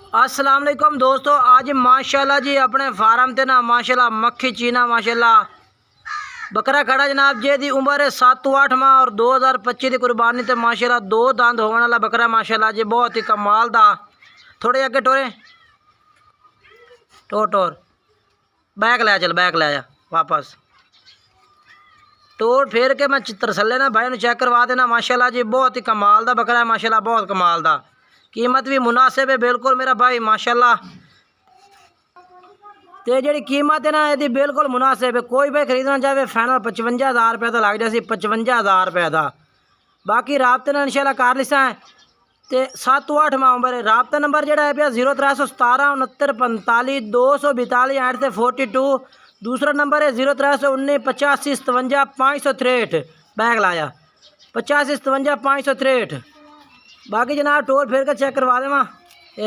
अस्सलाम वालेकुम दोस्तों, आज माशाल्लाह जी अपने फार्म ते ना माशाल्लाह मक्खी चीना माशाल्लाह बकरा खड़ा जनाब जी दी उम्र है 7 to 8 माह और 2025 की कुर्बानी ते माशाल्लाह 2 दांत होने वाला बकरा माशाल्लाह जी बहुत ही कमाल दा। थोड़े अगे टोरे टोर बैक ले चल, बैक ले जा वापस टोर फेर के मैं तरसले ना भाई चेक करवा देना। माशाल्लाह जी बहुत ही कमाल दा बकरा है माशाल्लाह, बहुत कमाल दा। कीमत भी मुनासिब है बिल्कुल मेरा भाई माशाल्लाह। तो जी कीमत है ना यदि बिल्कुल मुनासिब है, कोई भाई खरीदना चाहे फाइनल 55,000 रुपये का लग जाए, 55,000 रुपये का। बाकी राबते ने इंशाल्लाह कर लिसा है तो 7 to 8 माह उम्र है। राबता नंबर जोड़ा है पे 0317 69 45 242 8 से 42। दूसरा नंबर है 0319 85 57 563 बैग लाया 85 57 563। बाकी जनाब टोर फेर कर चेक करवा देवा।